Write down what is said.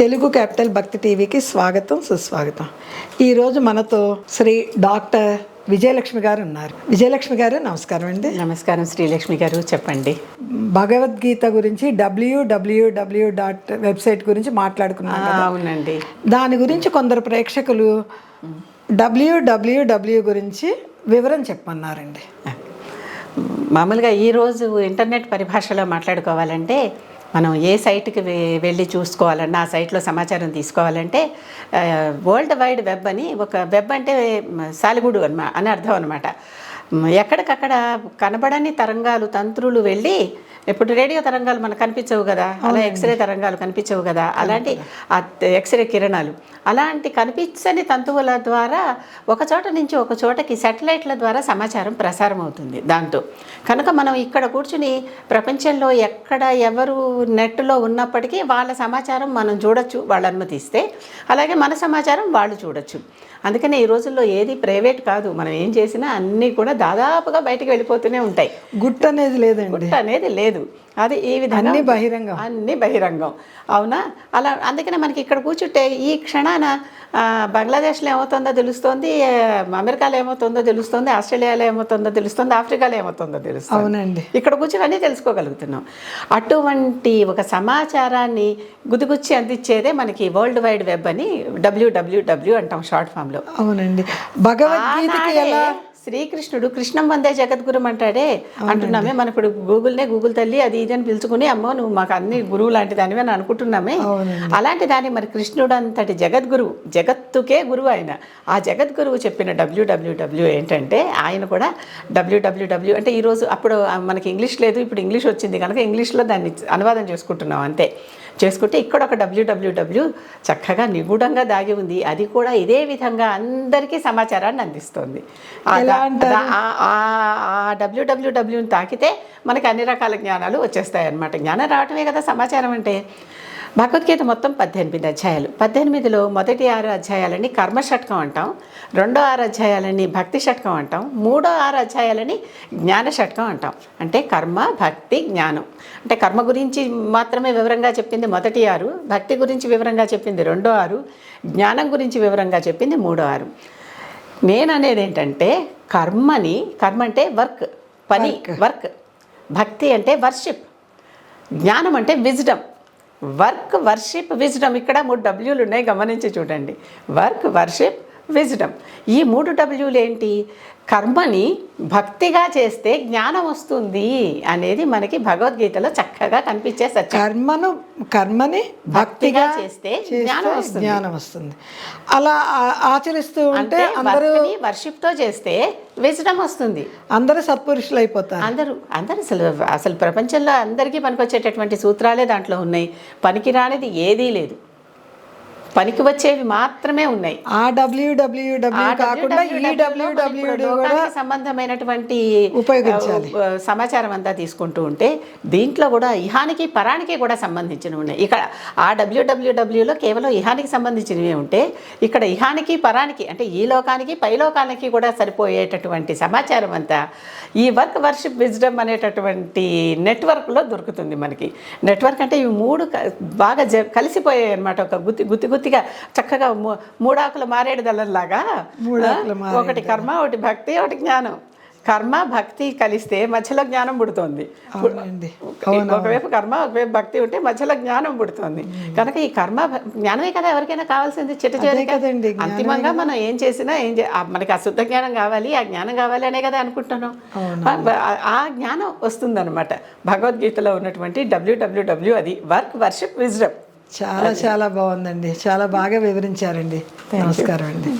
Telugu capital భక్తి టీవీకి స్వాగతం సుస్వాగతం. ఈరోజు మనతో శ్రీ డాక్టర్ విజయలక్ష్మి గారు ఉన్నారు. విజయలక్ష్మి గారు నమస్కారం అండి. నమస్కారం శ్రీలక్ష్మి గారు, చెప్పండి. భగవద్గీత గురించి www వెబ్సైట్ గురించి మాట్లాడుకున్నాం కదా. అవునండి. దాని గురించి కొందరు ప్రేక్షకులు www గురించి వివరం చెప్పమన్నారండి. మామూలుగా ఈరోజు ఇంటర్నెట్ పరిభాషలో మాట్లాడుకోవాలంటే మనం ఏ సైట్కి వెళ్ళి చూసుకోవాలన్నా ఆ సైట్లో సమాచారం తీసుకోవాలంటే వరల్డ్ వైడ్ వెబ్ అని, ఒక వెబ్ అంటే సాలిగూడు అని అర్థం అనమాట. ఎక్కడికక్కడ కనబడని తరంగాలు, తంత్రులు వెళ్ళి, ఇప్పుడు రేడియో తరంగాలు మనకు కనిపించవు కదా, అలా ఎక్స్రే తరంగాలు కనిపించవు కదా, అలాంటి ఆ ఎక్స్రే కిరణాలు, అలాంటి కనిపించని తంతువుల ద్వారా ఒక చోట నుంచి ఒక చోటకి శాటిలైట్ల ద్వారా సమాచారం ప్రసారం అవుతుంది. దాంతో కనుక మనం ఇక్కడ కూర్చుని ప్రపంచంలో ఎక్కడ ఎవరు నెట్లో ఉన్నప్పటికీ వాళ్ళ సమాచారం మనం చూడొచ్చు, వాళ్ళు అనుమతిస్తే. అలాగే మన సమాచారం వాళ్ళు చూడొచ్చు. అందుకనే ఈ రోజుల్లో ఏది ప్రైవేట్ కాదు. మనం ఏం చేసినా అన్నీ కూడా దాదాపుగా బయటికి వెళ్ళిపోతూనే ఉంటాయి. గుట్ అనేది లేదండి, గుట్ అనేది లేదు. అది ఈ విధంగా అన్ని బహిరంగం. అవునా? అలా అందుకనే మనకి ఇక్కడ కూర్చుంటే ఈ క్షణాన బంగ్లాదేశ్లో ఏమవుతుందో తెలుస్తుంది, అమెరికాలో ఏమవుతుందో తెలుస్తుంది, ఆస్ట్రేలియాలో ఏమవుతుందో తెలుస్తుంది, ఆఫ్రికాలో ఏమవుతుందో తెలుస్తుంది. అవునండి. ఇక్కడ కూర్చొని అన్నీ తెలుసుకోగలుగుతున్నాం. అటువంటి ఒక సమాచారాన్ని గుదిగుచ్చి అందించేదే మనకి వరల్డ్ వైడ్ వెబ్ అని www అంటాం షార్ట్ ఫామ్లో. అవునండి. భగవద్గీతకి ఎలా శ్రీకృష్ణుడు కృష్ణం వందే జగద్గురు అంటున్నామే. మన ఇప్పుడు గూగుల్ తల్లి అది ఇది అని పిలుచుకుని, అమ్మో నువ్వు మాకు అన్ని గురువు లాంటి దానివి అని అనుకుంటున్నామే. అలాంటి దాన్ని మరి కృష్ణుడు అంతటి జగద్గురువు, జగత్తుకే గురువు ఆయన. ఆ జగద్గురువు చెప్పిన www ఏంటంటే, ఆయన కూడా www అంటే ఈరోజు, అప్పుడు మనకి ఇంగ్లీష్ లేదు, ఇప్పుడు ఇంగ్లీష్ వచ్చింది కనుక ఇంగ్లీష్లో దాన్ని అనువాదం చేసుకుంటున్నాం అంతే. చేసుకుంటే ఇక్కడ ఒక www చక్కగా నిగూఢంగా దాగి ఉంది. అది కూడా ఇదే విధంగా అందరికీ సమాచారాన్ని అందిస్తుంది. ఆ wwwని తాకితే మనకి అన్ని రకాల జ్ఞానాలు వచ్చేస్తాయి అన్నమాట. జ్ఞానం రావటమే కదా సమాచారం అంటే. భగవద్గీత మొత్తం 18 అధ్యాయాలు. 18లో మొదటి 6 అధ్యాయాలని కర్మషట్కం అంటాం, రెండో 6 అధ్యాయాలని భక్తి షట్కం అంటాం, మూడో 6 అధ్యాయాలని జ్ఞాన షట్కం అంటాం. అంటే కర్మ, భక్తి, జ్ఞానం. అంటే కర్మ గురించి మాత్రమే వివరంగా చెప్పింది మొదటి 6, భక్తి గురించి వివరంగా చెప్పింది రెండో 6, జ్ఞానం గురించి వివరంగా చెప్పింది మూడో 6. నేను అనేది ఏంటంటే, కర్మ అంటే వర్క్, పని, వర్క్. భక్తి అంటే వర్షిప్. జ్ఞానం అంటే విజ్డమ్. Work, worship, wisdom. ఇక్కడ 3 Wలు ఉన్నాయి, గమనించి చూడండి. Work, worship, wisdom. ఈ 3 Wలు ఏంటి? కర్మని భక్తిగా చేస్తే జ్ఞానం వస్తుంది అనేది మనకి భగవద్గీతలో చక్కగా కనిపించే సత్యం. కర్మని భక్తిగా చేస్తే జ్ఞానం వస్తుంది. అలా ఆచరిస్తూ ఉంటే అందరూ వర్షిప్తో చేస్తే విజ్డమ్ వస్తుంది. అందరూ సత్పురుషులు అయిపోతారు. అందరూ అసలు ప్రపంచంలో అందరికీ పనికొచ్చేటటువంటి సూత్రాలే దాంట్లో ఉన్నాయి. పనికిరానిది ఏదీ లేదు, పనికి వచ్చేవి మాత్రమే ఉన్నాయి. ఆ www కాకుండా ఈ www కూడా సంబంధమైనటువంటి ఉపయోగించాలి. సమాచారం అంతా తీసుకుంటూ ఉంటే దీంట్లో కూడా ఇహానికి పరానికి కూడా సంబంధించినవి ఉన్నాయి. ఇక్కడ ఆ wwwలో కేవలం ఇహానికి సంబంధించినవి ఉంటే, ఇక్కడ ఇహానికి పరానికి అంటే ఈ లోకానికి పై లోకానికి కూడా సరిపోయేటటువంటి సమాచారం అంతా ఈ వర్క్, వర్షిప్, విజ్డమ్ అనేటటువంటి నెట్వర్క్లో దొరుకుతుంది మనకి. నెట్వర్క్ అంటే ఇవి 3 బాగా కలిసిపోయాయి అన్నమాట. ఒక గుత్తిగా చక్కగా 3 ఆకుల మారేడు దళంలాగా, ఒకటి కర్మ, ఒకటి భక్తి, ఒకటి జ్ఞానం. కర్మ, భక్తి కలిస్తే మధ్యలో జ్ఞానం పుడుతుంది. ఒకవైపు కర్మ, ఒకవైపు భక్తి ఉంటే మధ్యలో జ్ఞానం పుడుతుంది. కనుక ఈ కర్మ జ్ఞానమే కదా ఎవరికైనా కావాల్సింది. చిట్టచివరికి అంతిమంగా మనం ఏం చేసినా మనకి ఆ శుద్ధ జ్ఞానం కావాలి, ఆ జ్ఞానం కావాలి అనే కదా అనుకుంటున్నాం. ఆ జ్ఞానం వస్తుందన్నమాట. భగవద్గీతలో ఉన్నటువంటి www అది వర్క్, వర్షిప్, విజ్డమ్. చాలా బాగుందండి. చాలా బాగా వివరించారండి. నమస్కారం అండి.